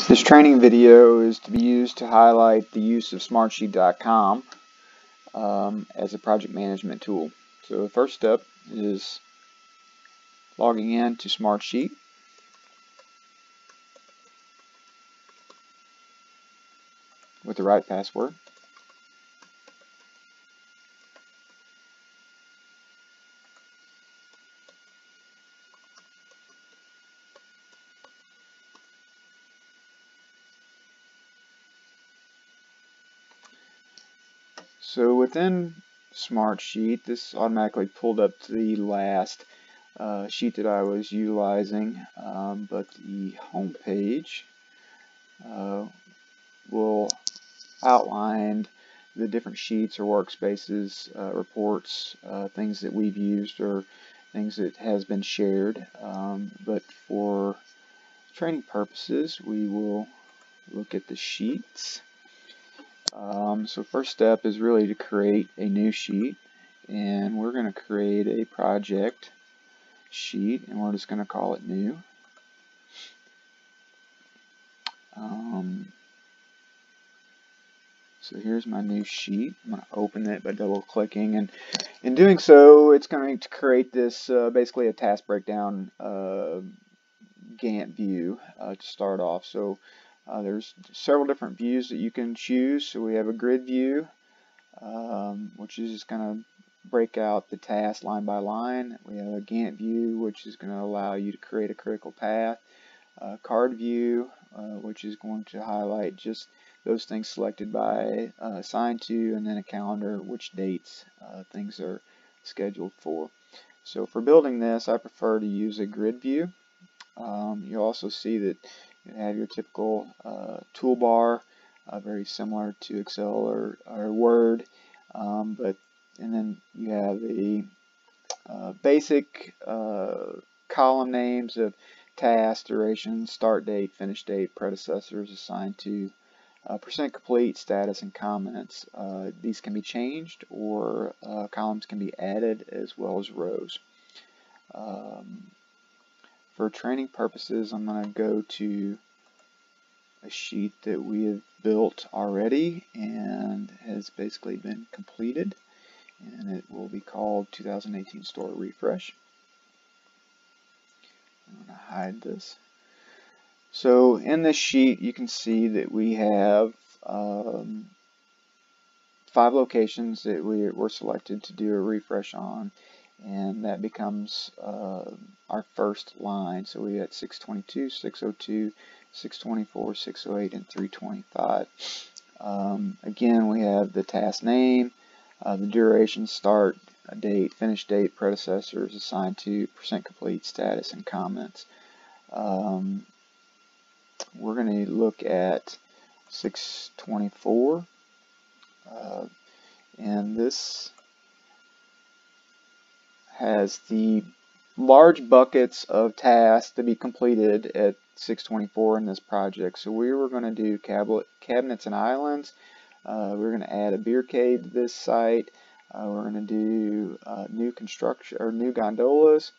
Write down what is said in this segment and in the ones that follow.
This training video is to be used to highlight the use of Smartsheet.com as a project management tool. So the first step is logging in to Smartsheet. With the right password. So within Smartsheet, this automatically pulled up to the last sheet that I was utilizing, but the home page will outline the different sheets or workspaces, reports, things that we've used or things that has been shared. But for training purposes, we will look at the sheets. So first step is really to create a new sheet, and we're going to create a project sheet, and we're just going to call it new. So here's my new sheet. I'm going to open it by double clicking, and in doing so it's going to create this basically a task breakdown Gantt view to start off. So there's several different views that you can choose. So we have a grid view, which is just going to break out the task line by line. We have a Gantt view, which is going to allow you to create a critical path. Card view, which is going to highlight just those things selected by assigned to, and then a calendar, which dates things are scheduled for. So for building this, I prefer to use a grid view. You'll also see that you have your typical toolbar, very similar to Excel or Word, and then you have the basic column names of task, duration, start date, finish date, predecessors, assigned to, percent complete, status, and comments. These can be changed, or columns can be added as well as rows. For training purposes, I'm going to go to a sheet that we have built already and has basically been completed, and it will be called 2018 Store Refresh. I'm going to hide this. So in this sheet you can see that we have 5 locations that were selected to do a refresh on, and that becomes our first line. So we had 622, 602, 624, 608, and 325. Again, we have the task name, the duration, start date, finish date, predecessors, assigned to, percent complete, status, and comments. We're going to look at 624, and this has the large buckets of tasks to be completed at 624 in this project. So we were going to do cabinets and islands. We're going to add a beer cave to this site. We're going to do new construction or new gondolas,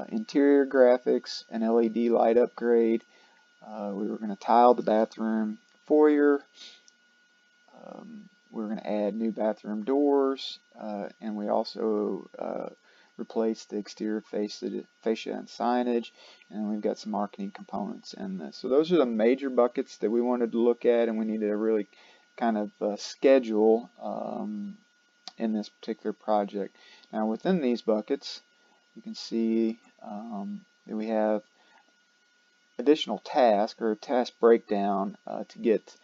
interior graphics, an LED light upgrade. We were going to tile the bathroom foyer. We're going to add new bathroom doors, and we also replace the exterior fascia and signage, and we've got some marketing components in this. So those are the major buckets that we wanted to look at, and we needed to really kind of schedule in this particular project. Now within these buckets, you can see that we have additional task or task breakdown to get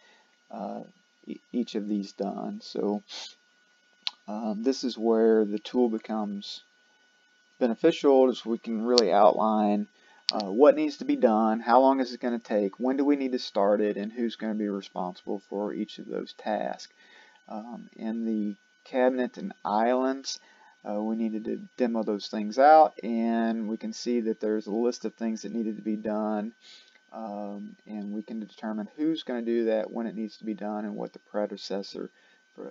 each of these done. So this is where the tool becomes beneficial, as we can really outline what needs to be done, how long is it going to take, when do we need to start it, and who's going to be responsible for each of those tasks. In the cabinet and islands, we needed to demo those things out, and we can see that there's a list of things that needed to be done, and we can determine who's going to do that, when it needs to be done, and what the predecessor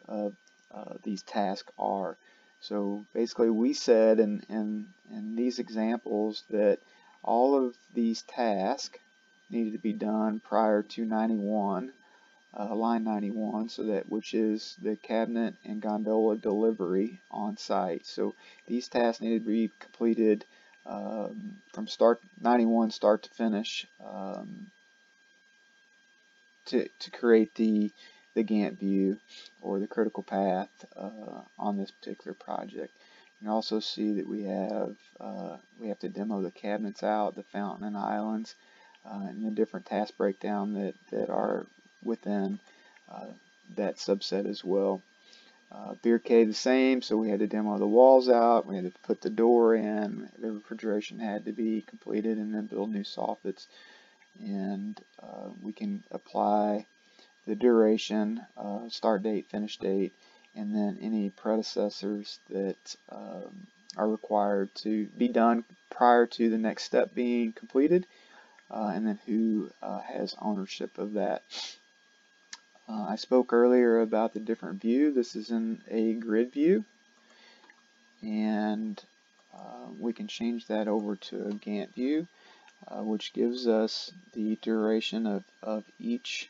of these tasks are. So basically we said in these examples that all of these tasks needed to be done prior to 91, line 91, so that which is the cabinet and gondola delivery on site. So these tasks needed to be completed from 91 start to finish, to create the Gantt view or the critical path on this particular project. You can also see that we have to demo the cabinets out, the fountain and islands, and the different task breakdown that are within that subset as well. Beer cave the same, so we had to demo the walls out, we had to put the door in, the refrigeration had to be completed, and then build new soffits. And we can apply the duration, start date, finish date, and then any predecessors that are required to be done prior to the next step being completed, and then who has ownership of that. I spoke earlier about the different view. This is in a grid view, and we can change that over to a Gantt view, which gives us the duration of each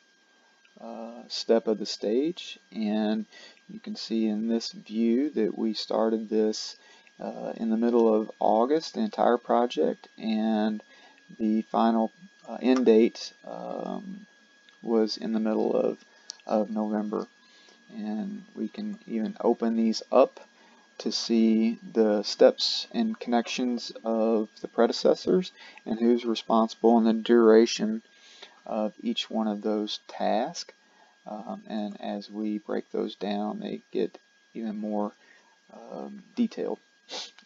step of the stage. And you can see in this view that we started this in the middle of August, the entire project, and the final end date was in the middle of November. And we can even open these up to see the steps and connections of the predecessors and who's responsible and the duration of each one of those tasks. And as we break those down, they get even more detailed.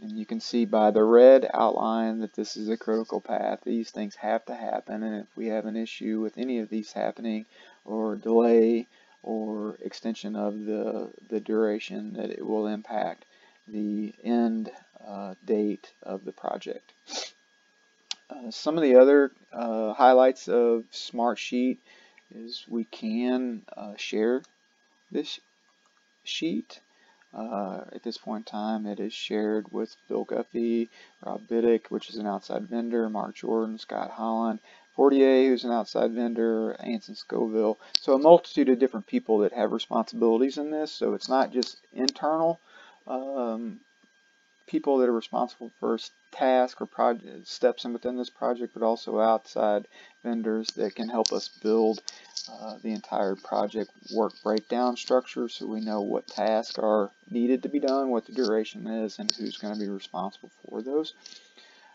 And you can see by the red outline that this is a critical path. These things have to happen, and if we have an issue with any of these happening, or delay, or extension of the duration, that it will impact the end date of the project. Some of the other highlights of Smartsheet is we can share this sheet. At this point in time, it is shared with Bill Guffey, Rob Biddick, which is an outside vendor, Mark Jordan, Scott Holland, Fortier, who's an outside vendor, Anson Scoville. So a multitude of different people that have responsibilities in this. So it's not just internal people that are responsible for tasks or project steps in within this project, but also outside vendors that can help us build the entire project work breakdown structure, so we know what tasks are needed to be done, what the duration is, and who's going to be responsible for those.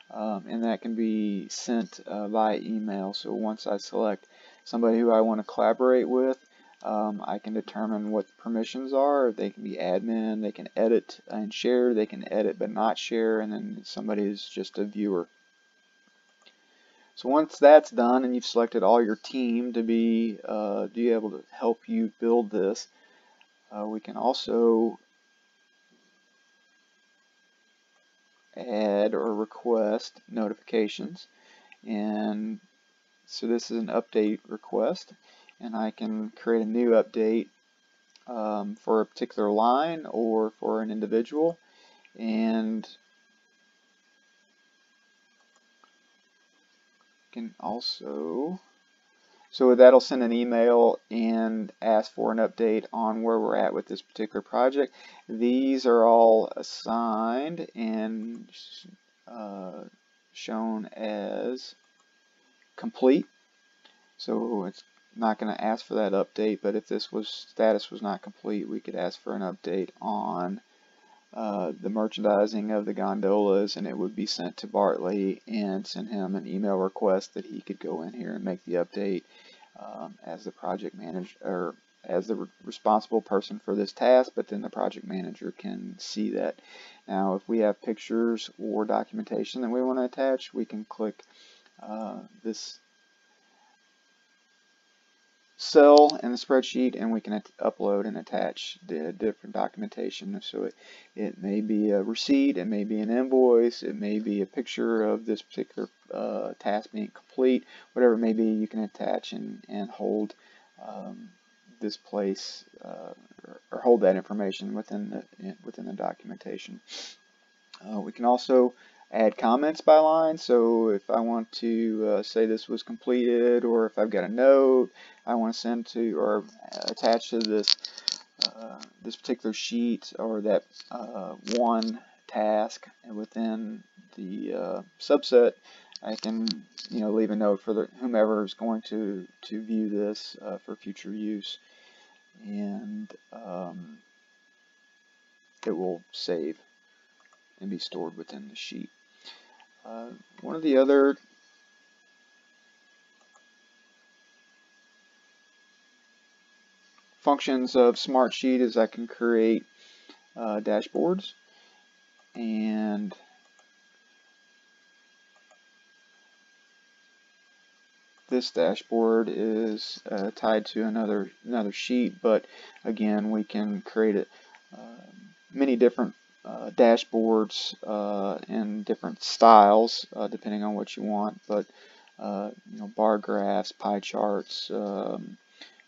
And that can be sent via email. So once I select somebody who I want to collaborate with, I can determine what the permissions are. They can be admin, they can edit and share, they can edit but not share, and then somebody is just a viewer. So once that's done and you've selected all your team to be able to help you build this, we can also add or request notifications. And so this is an update request, and I can create a new update for a particular line or for an individual, and can also, so that'll send an email and ask for an update on where we're at with this particular project. These are all assigned and shown as complete, so it's not going to ask for that update. But if this status was not complete, we could ask for an update on the merchandising of the gondolas, and it would be sent to Bartley and send him an email request that he could go in here and make the update as the project manager, or as the responsible person for this task, but then the project manager can see that. Now if we have pictures or documentation that we want to attach, we can click this cell in the spreadsheet, and we can upload and attach the different documentation. So it may be a receipt, it may be an invoice, it may be a picture of this particular task being complete. Whatever it may be, you can attach and hold this place or hold that information within the documentation. We can also add comments by line. So if I want to say this was completed, or if I've got a note I want to send to or attach to this particular sheet, or that one task within the subset, I can leave a note for whomever is going to view this for future use, and it will save and be stored within the sheet. One of the other functions of Smartsheet is I can create dashboards, and this dashboard is tied to another sheet, but again, we can create many different dashboards in different styles depending on what you want. But bar graphs, pie charts.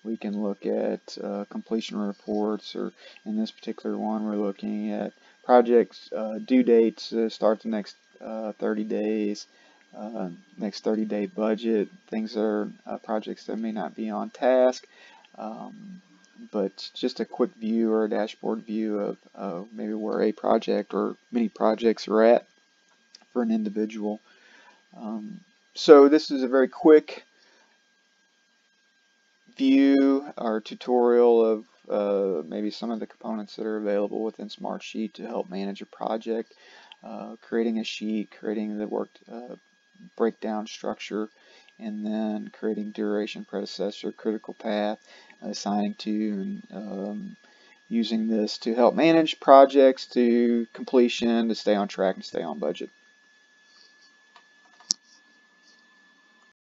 We can look at completion reports, or in this particular one, we're looking at projects due dates, start the next 30 days. Next 30-day budget, things that are projects that may not be on task, but just a quick view or a dashboard view of maybe where a project or many projects are at for an individual. So this is a very quick view or tutorial of maybe some of the components that are available within Smartsheet to help manage a project, creating a sheet, creating the work breakdown structure, and then creating duration, predecessor, critical path, assigning to, and using this to help manage projects to completion, to stay on track and stay on budget.